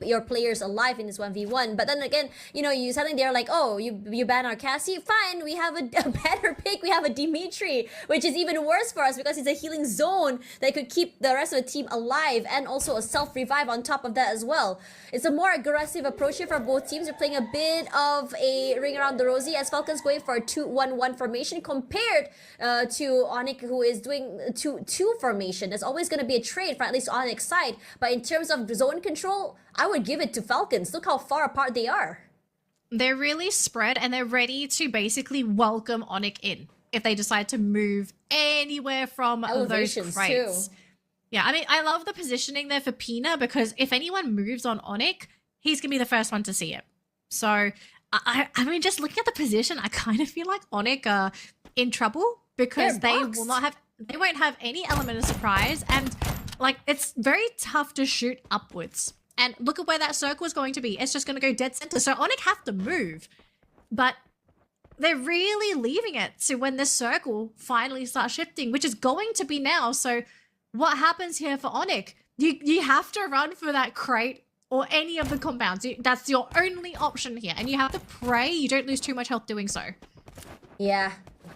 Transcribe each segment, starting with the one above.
your players alive in this 1v1. But then again, you know, you suddenly they're like, oh, you ban our Cassie? Fine, we have a better pick. We have a Dimitri, which is even worse for us because it's a healing zone that could keep the rest of the team alive, and also a self-revive on top of that as well. It's a more aggressive approach here for both teams. They're playing a bit of a ring around the rosy as Falcons going for a 2-1-1 formation compared to Onic, who is doing 2-2 formation. There's always going to be a trade for at least Onic's side. But in terms of zone control, I would give it to Falcons. Look how far apart they are. They're really spread, and they're ready to basically welcome Onic in if they decide to move anywhere from those crates. Too. Yeah, I mean, I love the positioning there for Pina, because if anyone moves on Onic, he's going to be the first one to see it. So, I mean, just looking at the position, I kind of feel like Onic are in trouble because they won't have any element of surprise, and like, it's very tough to shoot upwards. And look at where that circle is going to be. It's just going to go dead center. So Onic have to move, but they're really leaving it to when this circle finally starts shifting, which is going to be now. So what happens here for Onic? You have to run for that crate or any of the compounds. That's your only option here. And you have to pray you don't lose too much health doing so. Yeah.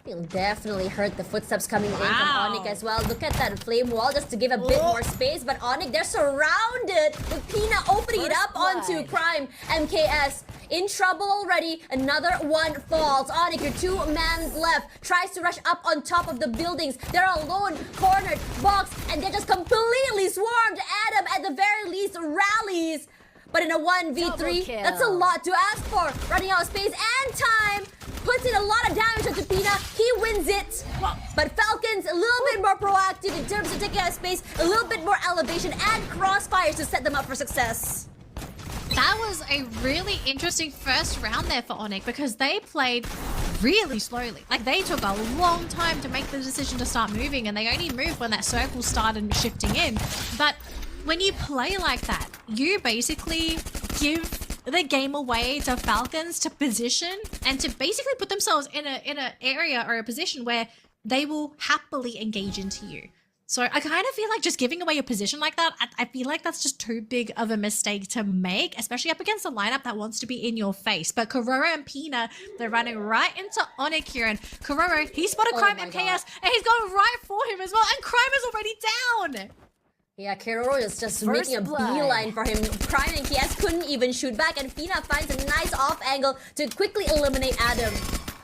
You'll definitely heard the footsteps coming in from Onic as well. Look at that flame wall just to give a bit more space. But Onic, they're surrounded with Pina opening it up onto Prime. MKS in trouble already. Another one falls. Onic, your 2 man left, tries to rush up on top of the buildings. They're alone, cornered, boxed, and they're just completely swarmed. Adam, at the very least, rallies. But in a 1v3, that's a lot to ask for. Running out of space and time. Puts in a lot of damage onto Pina. He wins it. But Falcons a little bit more proactive in terms of taking out space, a little bit more elevation and crossfires to set them up for success. That was a really interesting first round there for Onic, because they played really slowly. Like, they took a long time to make the decision to start moving, and they only moved when that circle started shifting in. But when you play like that, you basically give the game away to Falcons to position and to basically put themselves in a area or a position where they will happily engage into you. So I kind of feel like just giving away a position like that, I feel like that's just too big of a mistake to make, especially up against a lineup that wants to be in your face. But Kororo and Pina, they're running right into Onic here, and Kororo, he spotted Crime MKS, and he's going right for him as well, and Crime is already down. Yeah, Kororo is just making a beeline for him. Crime and KS couldn't even shoot back, and Pina finds a nice off angle to quickly eliminate Adam.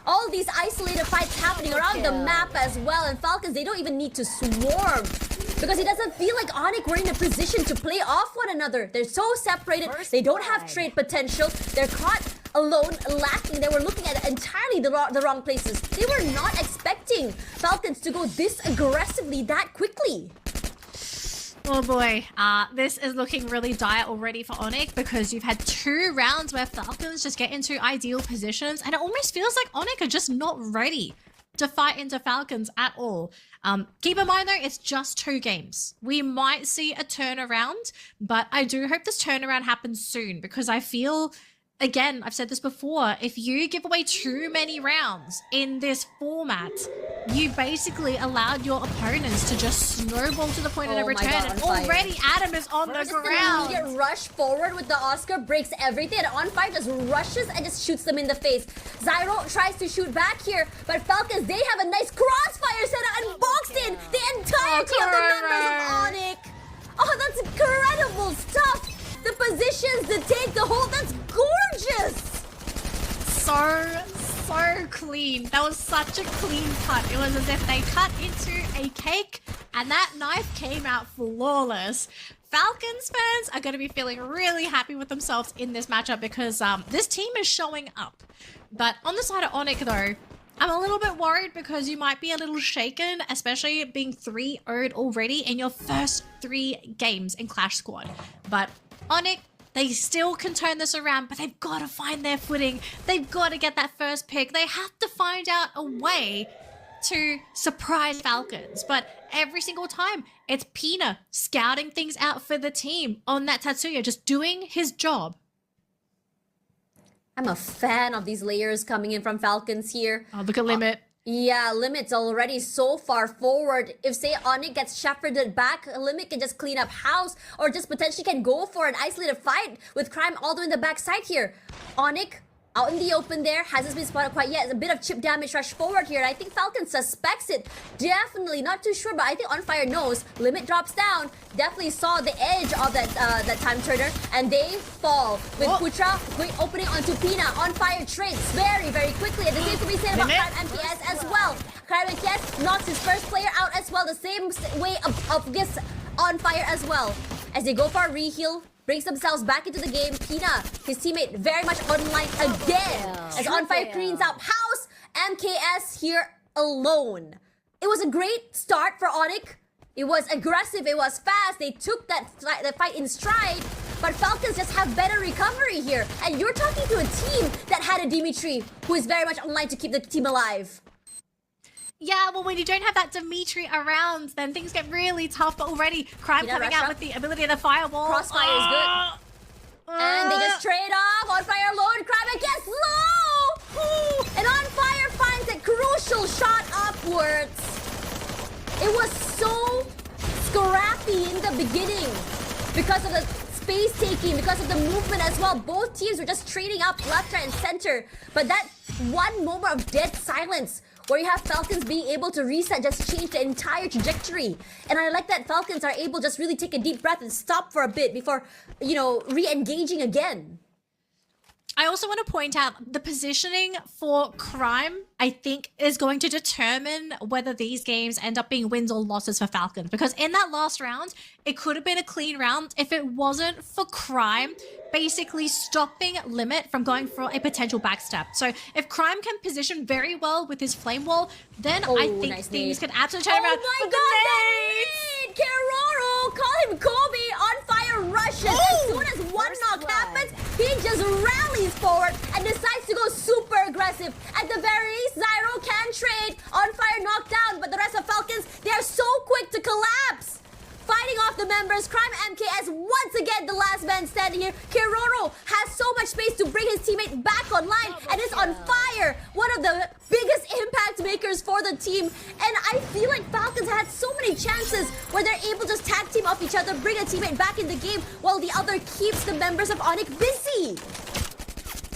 All these isolated fights happening around the map as well, and Falcons, they don't even need to swarm because it doesn't feel like Onic were in a position to play off one another. They're so separated, they don't have trade potential, they're caught alone, lacking. They were looking at entirely the wrong places. They were not expecting Falcons to go this aggressively that quickly. Oh boy, this is looking really dire already for Onic, because you've had 2 rounds where Falcons just get into ideal positions, and it almost feels like Onic are just not ready to fight into Falcons at all. Keep in mind though, it's just 2 games. We might see a turnaround, but I do hope this turnaround happens soon, because I feel, again, I've said this before, if you give away too many rounds in this format, you basically allowed your opponents to just snowball to the point of no return, and already Adam is on the ground. An immediate rush forward with the Oscar, breaks everything, and On Fire just rushes and just shoots them in the face. Zyro tries to shoot back here, but Falcons, they have a nice crossfire set up and boxed in the entirety of the members of Onic. Oh, that's incredible stuff. The positions, the take, the hold, that's gorgeous. So clean. That was such a clean cut. It was as if they cut into a cake and that knife came out flawless. Falcons fans are going to be feeling really happy with themselves in this matchup, because this team is showing up. But on the side of Onic though, I'm a little bit worried, because you might be a little shaken, especially being 3-0'd already in your first 3 games in Clash Squad. But Onic, they still can turn this around, but they've got to find their footing. They've got to get that first pick. They have to find out a way to surprise Falcons. But every single time, it's Pina scouting things out for the team on that Tatsuya, just doing his job. I'm a fan of these layers coming in from Falcons here. Oh, look at Limit. Yeah, Limit's already so far forward. If, say, Onic gets shepherded back, Limit can just clean up house or just potentially can go for an isolated fight with Crime all the way in the backside here. Onic out in the open there, hasn't been spotted quite yet. It's a bit of chip damage rush forward here, and I think Falcon suspects it. Definitely, not too sure, but I think On Fire knows. Limit drops down, definitely saw the edge of that time turner, and they fall. With Putra, great opening onto Pina. On Fire trades very, very quickly, and the same can be said about Crime MPS as well. Crime MPS knocks his first player out as well, the same way of this On Fire as well. As they go for a reheal, brings themselves back into the game. Pina, his teammate, very much online again. As On Fire cleans up house, MKS here alone. It was a great start for Onic. It was aggressive, it was fast. They took that fight in stride. But Falcons just have better recovery here. And you're talking to a team that had a Dimitri, who is very much online to keep the team alive. Yeah, well, when you don't have that Dimitri around, then things get really tough. But already, Crime coming out with the ability of the firewall. Crossfire is good. And they just trade off. On Fire alone. Crime gets low. And On Fire finds a crucial shot upwards. It was so scrappy in the beginning because of the space taking, because of the movement as well. Both teams were just trading up left, right, and center. But that one moment of dead silence where you have Falcons being able to reset, just change the entire trajectory. And I like that Falcons are able to just really take a deep breath and stop for a bit before, you know, re-engaging again. I also want to point out the positioning for Crime, I think, is going to determine whether these games end up being wins or losses for Falcons. Because in that last round, it could have been a clean round if it wasn't for Crime basically stopping Limit from going for a potential backstab. So if Crime can position very well with his flame wall, then I think nice things nade. can absolutely turn around. Oh my god, that nade! Keroro, call him Kobe. On Fire rushes. As soon as one knock happens, he just rallies forward and decides to go super aggressive. At the very least, Zyro can trade. On Fire knocked down, but the rest of Falcons, they are so quick to collapse. Fighting off the members, Crime MKS once again the last man standing here. Keroro has so much space to bring his teammate back online and is On Fire. One of the biggest impact makers for the team. And I feel like Falcons had so many chances where they're able to just tag team off each other, bring a teammate back in the game while the other keeps the members of Onic busy.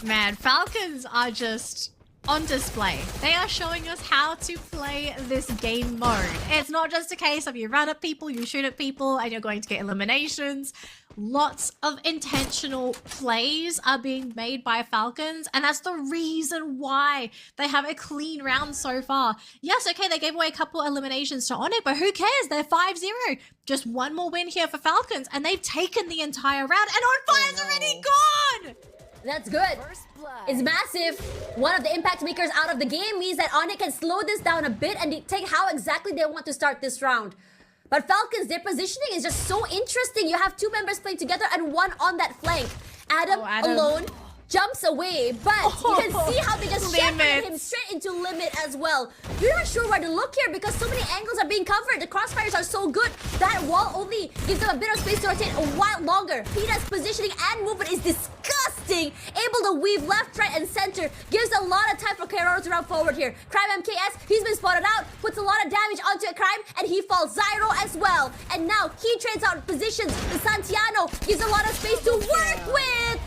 Man, Falcons are just on display. They are showing us how to play this game mode. It's not just a case of you run at people, you shoot at people, and you're going to get eliminations. Lots of intentional plays are being made by Falcons, and that's the reason why they have a clean round so far. Yes, okay, they gave away a couple eliminations to Onic, but who cares? They're 5-0. Just one more win here for Falcons, and they've taken the entire round, and On Fire's already gone! That's good. It's massive. One of the impact makers out of the game means that Onic can slow this down a bit and dictate how exactly they want to start this round. But Falcons, their positioning is just so interesting. You have two members playing together and one on that flank. Adam alone jumps away, but you can see how they just shepherded him straight into Limit as well. You're not sure where to look here because so many angles are being covered. The crossfires are so good. That wall only gives them a bit of space to rotate a while longer. Pina's positioning and movement is disgusting. Able to weave left, right, and center. Gives a lot of time for Keroro to run forward here. Crime MKS, he's been spotted out. Puts a lot of damage onto a Crime, and he falls. Zyro as well. And now he trades out positions. The Santiano gives a lot of space to work with.